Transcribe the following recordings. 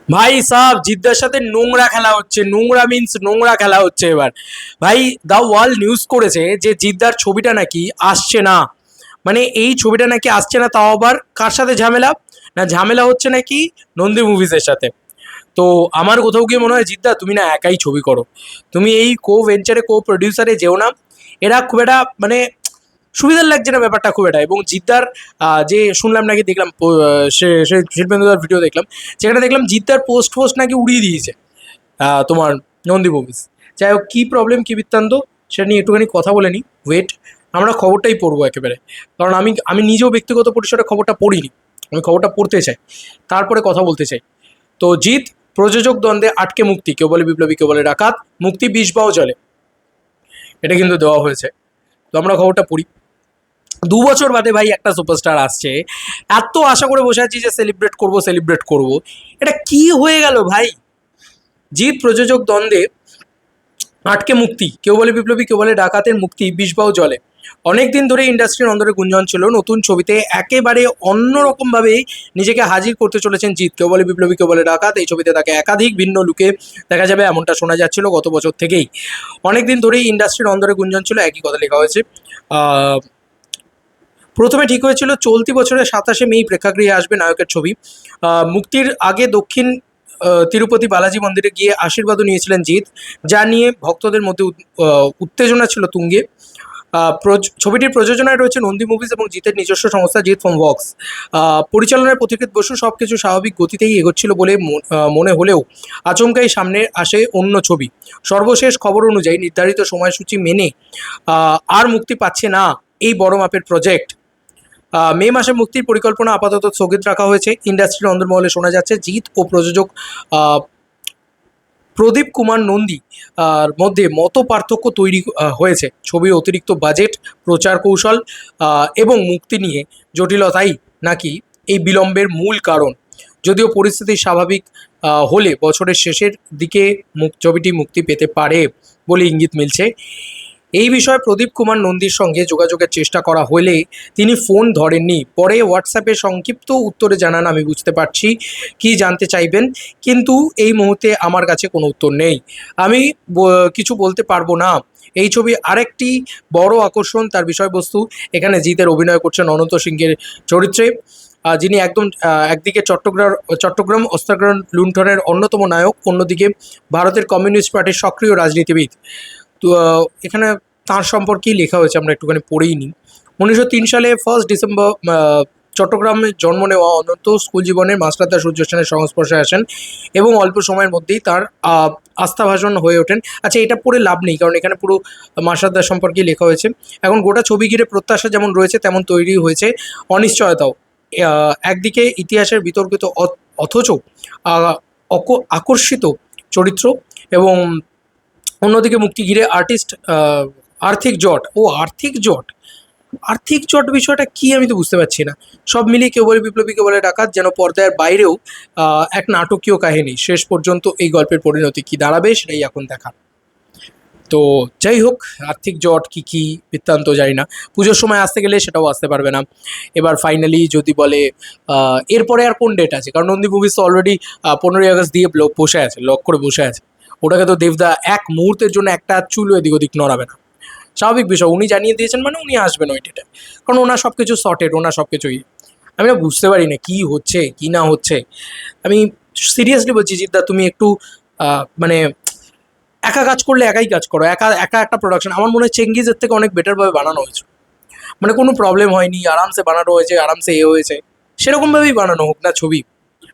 ভাই সাহ জিদ্দার সাথে নোংরা খেলা হচ্ছে, নোংরা মিন্স নোংরা খেলা হচ্ছে এবার। ভাই দা ওয়ার্ল্ড নিউজ করেছে যে জিদ্দার ছবিটা নাকি আসছে না, মানে এই ছবিটা নাকি আসছে না, তাও আবার কার সাথে ঝামেলা, না ঝামেলা হচ্ছে নাকি নন্দী মুভিজের সাথে। তো আমার কোথাও গিয়ে মনে হয় জিদ্দা তুমি না একাই ছবি করো, তুমি এই কো ভেঞ্চারে কো প্রডিউসারে যেও না। এরা খুব একটা মানে সুবিধার লাগছে না ব্যাপারটা খুব একটা। এবং জিদ্দার যে শুনলাম নাকি দেখলাম সে সে শিল্পেন্দুদার ভিডিও দেখলাম, যেখানে দেখলাম জিদ্দার পোস্ট ফোস্ট নাকি উড়িয়ে দিয়েছে তোমার নন্দী মুভিস। যাই হোক কী প্রবলেম কী বৃত্তান্ত সেটা নিয়ে একটুখানি কথা বলে নিই, ওয়েট। আমরা খবরটাই পড়বো একেবারে, কারণ আমি আমি নিজেও ব্যক্তিগত পরিসরে খবরটা পড়িনি, আমি খবরটা পড়তে চাই, তারপরে কথা বলতে চাই। তো জিৎ প্রযোজক দ্বন্দ্বে আটকে মুক্তি, কেউ বলে বিপ্লবী কেউ বলে ডাকাত, মুক্তি 20 জলে, এটা কিন্তু দেওয়া হয়েছে। তো আমরা খবরটা পড়ি। 2 বছর বাদে ভাই একটা সুপারস্টার আসছে, এত আশা করে বসে আছি যে সেলিব্রেট করব সেলিব্রেট করব, এটা কি হয়ে গেল ভাই। জিৎ প্রযোজক দ্বন্দ্বে আটকে মুক্তি, কেউ বলে বিপ্লবী কেউ বলে ডাকাতের মুক্তি 20 জলে। অনেকদিন ধরে ইন্ডাস্ট্রির অন্দরে গুঞ্জন ছিল নতুন ছবিতে একেবারে অন্যরকমভাবে নিজেকে হাজির করতে চলেছেন জিৎ। কেউ বলে বিপ্লবী কেউ বলে ডাকাত, এই ছবিতে তাকে একাধিক ভিন্ন লুকে দেখা যাবে এমনটা শোনা যাচ্ছিল গত বছর থেকেই। অনেকদিন ধরেই ইন্ডাস্ট্রির অন্দরে গুঞ্জন ছিল, একই কথা লেখা হয়েছে। প্রথমে ঠিক হয়েছিল চলতি বছরের 27শে মে প্রেক্ষাগৃহে আসবে নায়কের ছবি। মুক্তির আগে দক্ষিণ তিরুপতি বালাজি মন্দিরে গিয়ে আশীর্বাদও নিয়েছিলেন জিৎ, যা নিয়ে ভক্তদের মধ্যে উত্তেজনা ছিল তুঙ্গে। ছবিটির প্রযোজনায় রয়েছে নন্দী মুভিজ এবং জিতের নিজস্ব সংস্থা জিৎ ফ্রম ওয়ার্কস। পরিচালনায় পথিকৃৎ বসু। সব কিছু স্বাভাবিক গতিতেই এগোচ্ছিল বলে মনে হলেও আচমকাই সামনে আসে অন্য ছবি। সর্বশেষ খবর অনুযায়ী নির্ধারিত সময়সূচি মেনে আর মুক্তি পাচ্ছে না এই বড় মাপের প্রজেক্ট। মে মাসে মুক্তির পরিকল্পনা আপাতত স্থগিত রাখা হয়েছে। ইন্ডাস্ট্রির অন্দরমহলে শোনা যাচ্ছে জিৎ ও প্রযোজক প্রদীপ কুমার নন্দী মধ্যে মত পার্থক্য তৈরি হয়েছে। ছবির অতিরিক্ত বাজেট, প্রচার কৌশল এবং মুক্তি নিয়ে জটিলতাই নাকি এই বিলম্বের মূল কারণ। যদিও পরিস্থিতি স্বাভাবিক হলে বছরের শেষের দিকে ছবিটি মুক্তি পেতে পারে বলে ইঙ্গিত মিলছে। এই বিষয়ে প্রদীপ কুমার নন্দীর সঙ্গে যোগাযোগের চেষ্টা করা হলে তিনি ফোন ধরেননি। পরে হোয়াটসঅ্যাপে সংক্ষিপ্ত উত্তরে জানান, আমি বুঝতে পারছি কি জানতে চাইবেন, কিন্তু এই মুহূর্তে আমার কাছে কোনো উত্তর নেই, আমি কিছু বলতে পারবো না। এই ছবি আরেকটি বড় আকর্ষণ তার বিষয়বস্তু। এখানে জিতের অভিনয় করছেন অনন্ত সিংহের চরিত্রে, যিনি একদম একদিকে চট্টগ্রাম অস্ত্রাগার লুণ্ঠনের অন্যতম নায়ক, অন্যদিকে ভারতের কমিউনিস্ট পার্টির সক্রিয় রাজনীতিবিদ। তো এখানে তাঁর সম্পর্কেই লেখা হয়েছে, আমরা একটুখানি পড়েই নিই। 1903 সালে 1 ডিসেম্বর চট্টগ্রামে জন্ম নেওয়া অনন্ত স্কুল জীবনের মাস্টারদা সূর্য সেনের সংস্পর্শে আসেন এবং অল্প সময়ের মধ্যেই তার আস্থাভাজন হয়ে ওঠেন। আচ্ছা, এটা পড়ে লাভ নেই, কারণ এখানে পুরো মাস্টারদার সম্পর্কেই লেখা হয়েছে। এখন গোটা ছবি ঘিরে প্রত্যাশা যেমন রয়েছে তেমন তৈরি হয়েছে অনিশ্চয়তাও। একদিকে ইতিহাসের বিতর্কিত অথচ আকর্ষিত চরিত্র, এবং অন্যদিকে মুক্তি ঘিরে আর্থিক জট। আর্থিক জট বিষয়টা কি আমি তো বুঝতে পারছি না। সব মিলিয়ে কেউ বলে বিপ্লবী কেউ বলে ডাকাত, যেন পর্দার বাইরেও এক নাটকীয় কাহিনী। শেষ পর্যন্ত এই গল্পের পরিণতি কি দাঁড়াবে সেটাই এখন দেখা। তো যাই হোক, আর্থিক জট কি কি বৃত্তান্ত জানি না, পুজোর সময় আসতে গেলে সেটাও আসতে পারবে না। এবার ফাইনালি যদি বলে এরপরে আর কোন ডেট আছে, কারণ নন্দী মুভিজ তো অলরেডি 15ই আগস্ট দিয়ে বসে আছে, লক করে বসে আছে। ওটাকে তো দেবদা এক মুহূর্তের জন্য একটা চুল এদিক ওদিক নড়াবে না। স্বাভাবিক বিষয়, উনি জানিয়ে দিয়েছেন মানে উনি আসবেন ওই ডেটে, কারণ ওনার সব কিছু সর্টেড, ওনার সব কিছুই। আমি না বুঝতে পারি না কী হচ্ছে কী না হচ্ছে। আমি সিরিয়াসলি বলছি জিদ্দা, তুমি একটু মানে একা কাজ করলে একাই কাজ করো, একা একা একটা প্রোডাকশন আমার মনে হয় চেঙ্গিজের থেকে অনেক বেটারভাবে বানানো হয়েছে। মানে কোনো প্রবলেম হয়নি, আরামসে বানানো হয়েছে, আরামসে হয়েছে, সেরকমভাবেই বানানো হোক না ছবি।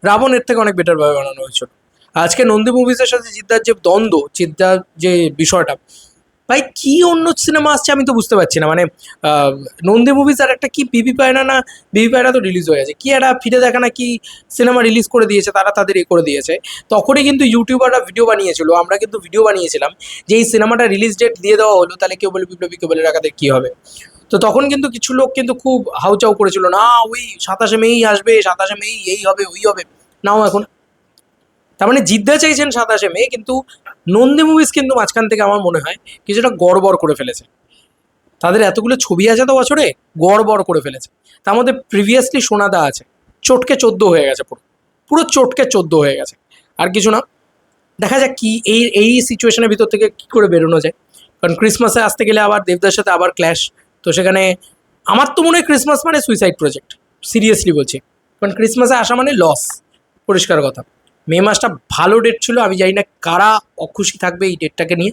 রাবণের থেকে অনেক বেটারভাবে বানানো হয়েছিল। আজকে নন্দী মুভিজের সাথে জিদ্দার যে দ্বন্দ্ব, জিদ্দার যে বিষয়টা, ভাই কি অন্য সিনেমা আসছে আমি তো বুঝতে পারছি না। মানে নন্দী মুভিজ আর একটা কি বিবি পায়রা, না বিবি পায়রা তো রিলিজ হয়ে গেছে, কি একটা ফিরে দেখা না কি সিনেমা রিলিজ করে দিয়েছে, তারা তাদের করে দিয়েছে। তখনই কিন্তু ইউটিউবাররা ভিডিও বানিয়েছিল, আমরা কিন্তু ভিডিও বানিয়েছিলাম যে এই সিনেমাটা রিলিজ ডেট দিয়ে দেওয়া হলো, তাহলে কেউ বলে বিপ্লবী কেউ বলে রাখাতে কী হবে। তো তখন কিন্তু কিছু লোক কিন্তু খুব হাউচাউ করেছিল, না ওই 27শে মেই আসবে, 27শে মেই এই হবে ওই হবে। নাও এখন তার মানে জিদ্দা চাইছেন 27শে মে, কিন্তু নন্দী মুভিজ কিন্তু মাঝখান থেকে আমার মনে হয় কিছুটা গড়বড় করে ফেলেছে। তাদের এতগুলো ছবি আছে তো বছরে, গড়বড় করে ফেলেছে। তার মধ্যে প্রিভিয়াসলি সোনাদা আছে, চটকে 14 হয়ে গেছে, পুরো পুরো চটকে 14 হয়ে গেছে। আর কিছু না, দেখা যাক কি এই সিচুয়েশনের ভিতর থেকে কী করে বেরোনো যায়। কারণ ক্রিসমাসে আসতে গেলে আবার দেবদার সাথে আবার ক্ল্যাশ। তো সেখানে আমার তো মনে হয় ক্রিসমাস মানে সুইসাইড প্রজেক্ট, সিরিয়াসলি বলছি। কারণ ক্রিসমাসে আসা মানে লস, পরিষ্কার কথা। মে মাসটা ভালো ডেট ছিল, আমি জানি না কারা অখুশি থাকবে এই ডেটটাকে নিয়ে।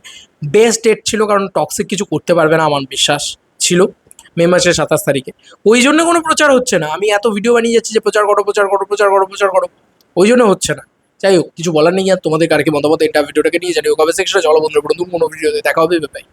বেস্ট ডেট ছিল, কারণ টক্সিক কিছু করতে পারবে না আমার বিশ্বাস ছিল মে মাসের 27 তারিখে। ওই জন্য কোনো প্রচার হচ্ছে না, আমি এত ভিডিও বানিয়ে যাচ্ছি যে প্রচার করো প্রচার করো প্রচার করো প্রচার করো, ওই জন্য হচ্ছে না। যাই হোক, কিছু বলার নেই আর, তোমাদের কার কি মতামত এটা ভিডিওটাকে নিয়ে জানিও কমেন্ট সেকশনে। চলো বন্ধুরা, বন্ধু কোনো ভিডিওতে দেখা হবে, বাই।